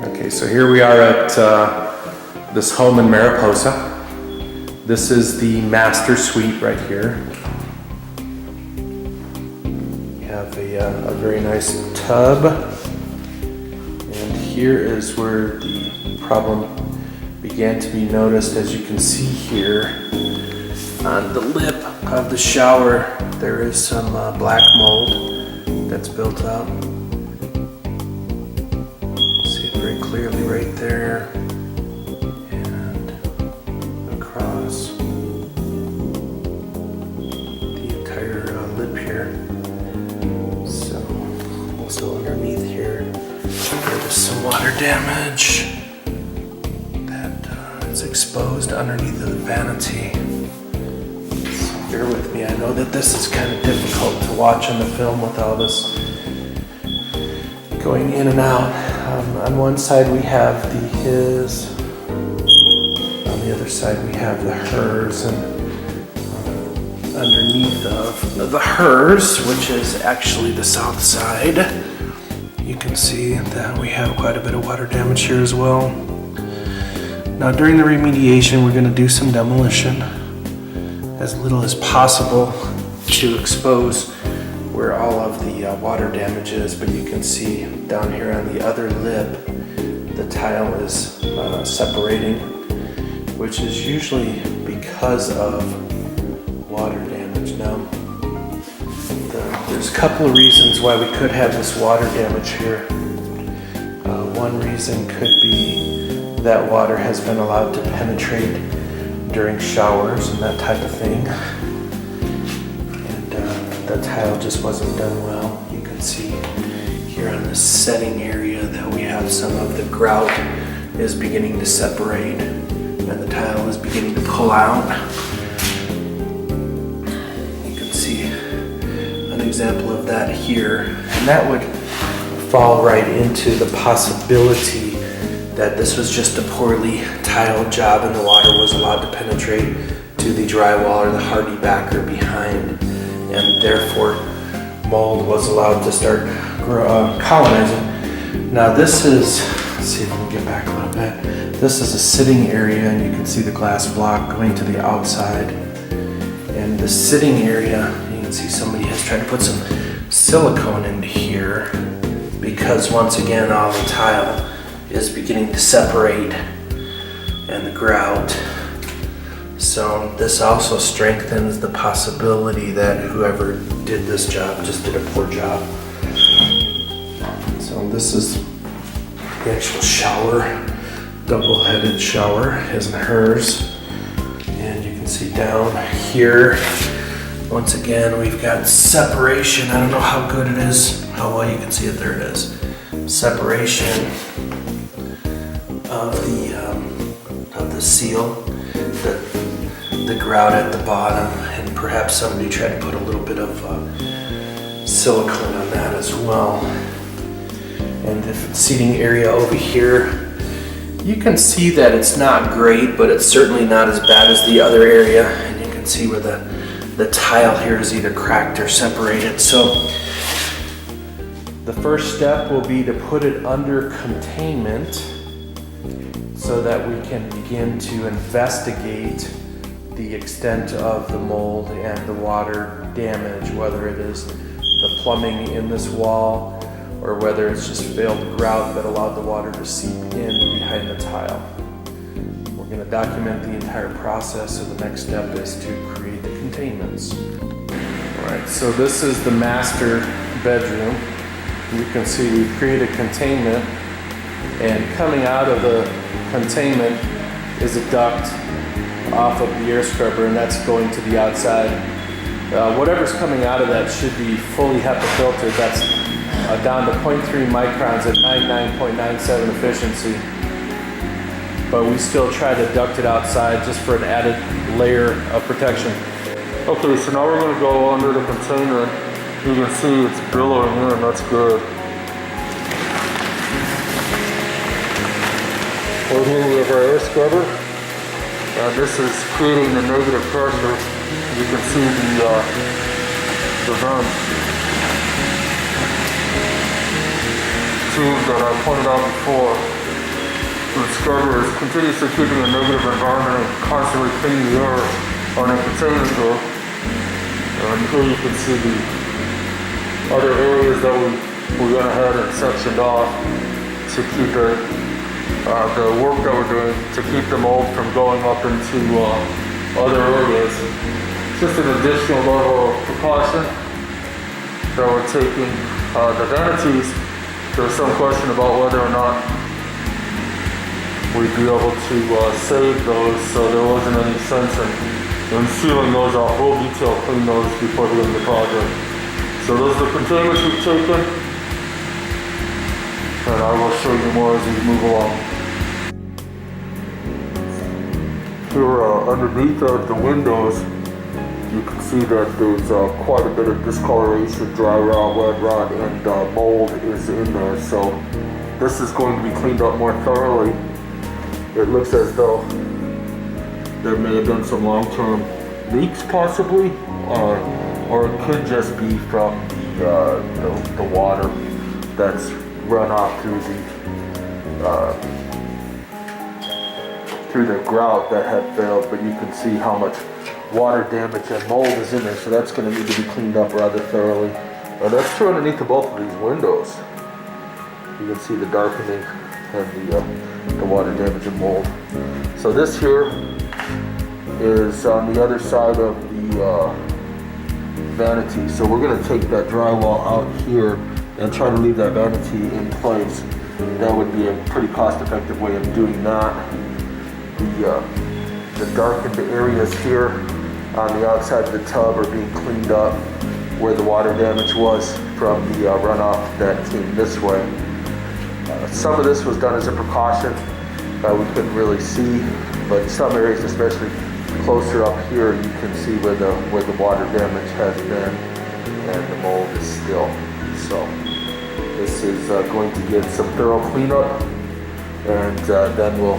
Okay, so here we are at this home in Mariposa. This is the master suite right here. We have a very nice tub. And here is where the problem began to be noticed. As you can see here, on the lip of the shower, there is some black mold that's built up. See it very clearly right there and across the entire lip here. So also underneath here, there's some water damage that is exposed underneath of the vanity. Bear with me, I know that this is kind of difficult to watch on the film with all this going in and out. On one side we have the his, on the other side we have the hers, and underneath of the hers, which is actually the south side, you can see that we have quite a bit of water damage here as well. Now during the remediation we're going to do some demolition, as little as possible to expose where all of the water damage is, but you can see down here on the other lip the tile is separating, which is usually because of water damage. Now there's a couple of reasons why we could have this water damage here. One reason could be that water has been allowed to penetrate during showers and that type of thing, and the tile just wasn't done well. You can see here on the setting area that we have some of the grout is beginning to separate and the tile is beginning to pull out. You can see an example of that here, and that would fall right into the possibility that this was just a poorly tiled job and the water was allowed to penetrate to the drywall or the hardy backer behind, and therefore mold was allowed to start colonizing. Now this is, let's see if we can get back a little bit. This is a sitting area, and you can see the glass block going to the outside. And the sitting area, you can see somebody has tried to put some silicone into here because once again all the tile is beginning to separate and the grout. So this also strengthens the possibility that whoever did this job just did a poor job. So this is the actual shower, double-headed shower, his and hers. And you can see down here, once again, we've got separation. I don't know how good it is, how well you can see it. There it is. Separation of the seal, the grout at the bottom, and perhaps somebody tried to put a little bit of silicone on that as well. And the seating area over here, you can see that it's not great, but it's certainly not as bad as the other area, and you can see where the tile here is either cracked or separated. So the first step will be to put it under containment so that we can begin to investigate the extent of the mold and the water damage, whether it is the plumbing in this wall or whether it's just failed grout that allowed the water to seep in behind the tile. We're going to document the entire process, so the next step is to create the containments. Alright, so this is the master bedroom. You can see we've created containment, and coming out of the containment is a duct off of the air scrubber, and that's going to the outside. Whatever's coming out of that should be fully HEPA filtered. That's down to 0.3 microns at 99.97 efficiency. But we still try to duct it outside just for an added layer of protection. Okay, so now we're going to go under the container. You can see it's billowing in, that's good. Right here we have our air scrubber. This is creating the negative pressure. You can see the vent. Tube that I pointed out before. the scrubber is continuously keeping a negative environment and constantly cleaning the air on a containment door. And here you can see the other areas that we went ahead and sectioned off to keep it, the work that we're doing to keep the mold from going up into other areas. Just an additional level of precaution that we're taking. The vanities, there's some question about whether or not we'd be able to save those, so there wasn't any sense in sealing those off. We'll detail clean those before the end of the project. So those are the containments we've taken, and I will show you more as we move along. Here underneath the windows, you can see that there's quite a bit of discoloration, dry rot, wet rot, and mold is in there. So this is going to be cleaned up more thoroughly. It looks as though there may have been some long-term leaks possibly, or it could just be from the water that's run off through the grout that had failed. But you can see how much water damage and mold is in there, so that's going to need to be cleaned up rather thoroughly. And that's true underneath of both of these windows. You can see the darkening and the water damage and mold. So this here is on the other side of the vanity. So we're going to take that drywall out here and try to leave that vanity in place. That would be a pretty cost-effective way of doing that. The darkened areas here on the outside of the tub are being cleaned up where the water damage was from the runoff that came this way. Some of this was done as a precaution. We couldn't really see, but some areas, especially closer up here, you can see where the water damage has been, and the mold is still. So this is going to get some thorough cleanup, and then we'll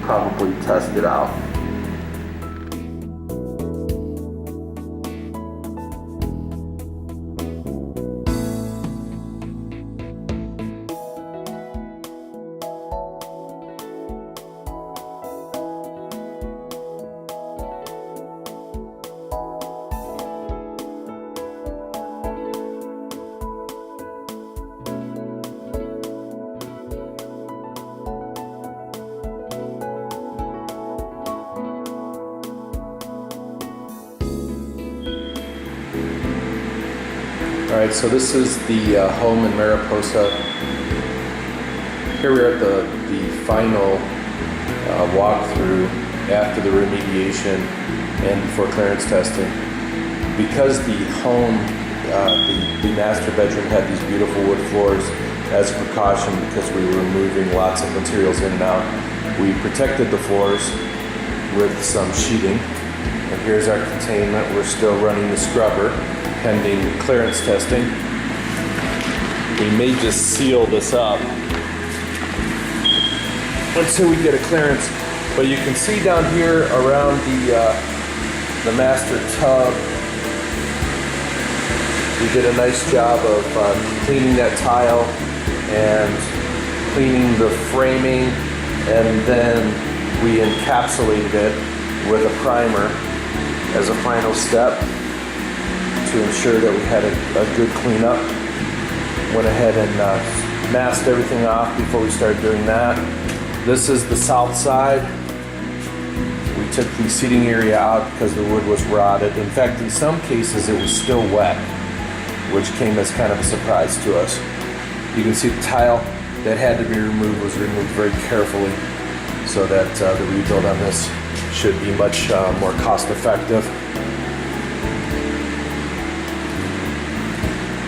probably test it out. Alright, so this is the home in Mariposa. Here we're at the final walkthrough after the remediation and before clearance testing. Because the home, the master bedroom had these beautiful wood floors, as a precaution, because we were removing lots of materials in and out, we protected the floors with some sheeting. And here's our containment. We're still running the scrubber pending clearance testing. We may just seal this up until we get a clearance, but you can see down here around the master tub, we did a nice job of cleaning that tile and cleaning the framing, and then we encapsulated it with a primer as a final step to ensure that we had a good cleanup. Went ahead and masked everything off before we started doing that. This is the south side. We took the seating area out because the wood was rotted. In fact, in some cases it was still wet, which came as kind of a surprise to us. You can see the tile that had to be removed was removed very carefully, so that the rebuild on this should be much more cost effective.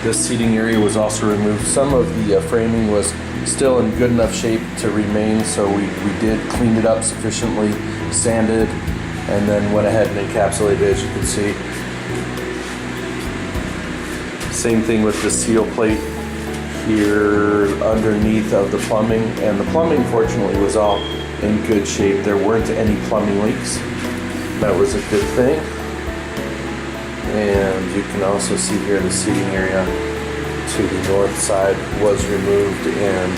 This seating area was also removed. Some of the framing was still in good enough shape to remain, so we did clean it up sufficiently, sanded, and then went ahead and encapsulated, as you can see. Same thing with the seal plate here underneath of the plumbing, and the plumbing fortunately was all in good shape. There weren't any plumbing leaks. That was a good thing. And you can also see here the seating area to the north side was removed, and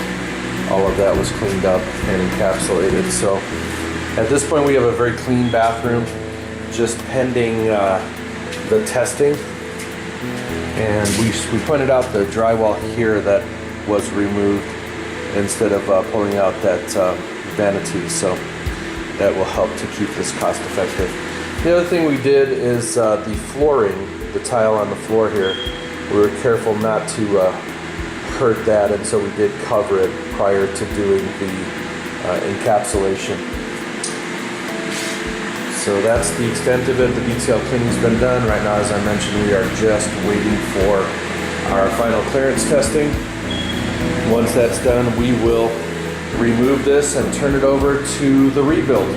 all of that was cleaned up and encapsulated. So at this point we have a very clean bathroom, just pending the testing. And we pointed out the drywall here that was removed instead of pulling out that vanity, so that will help to keep this cost effective. The other thing we did is the flooring, the tile on the floor here, we were careful not to hurt that, and so we did cover it prior to doing the encapsulation. So that's the extent of it. The detail cleaning's been done. Right now, as I mentioned, we are just waiting for our final clearance testing. Once that's done, we will remove this and turn it over to the rebuild.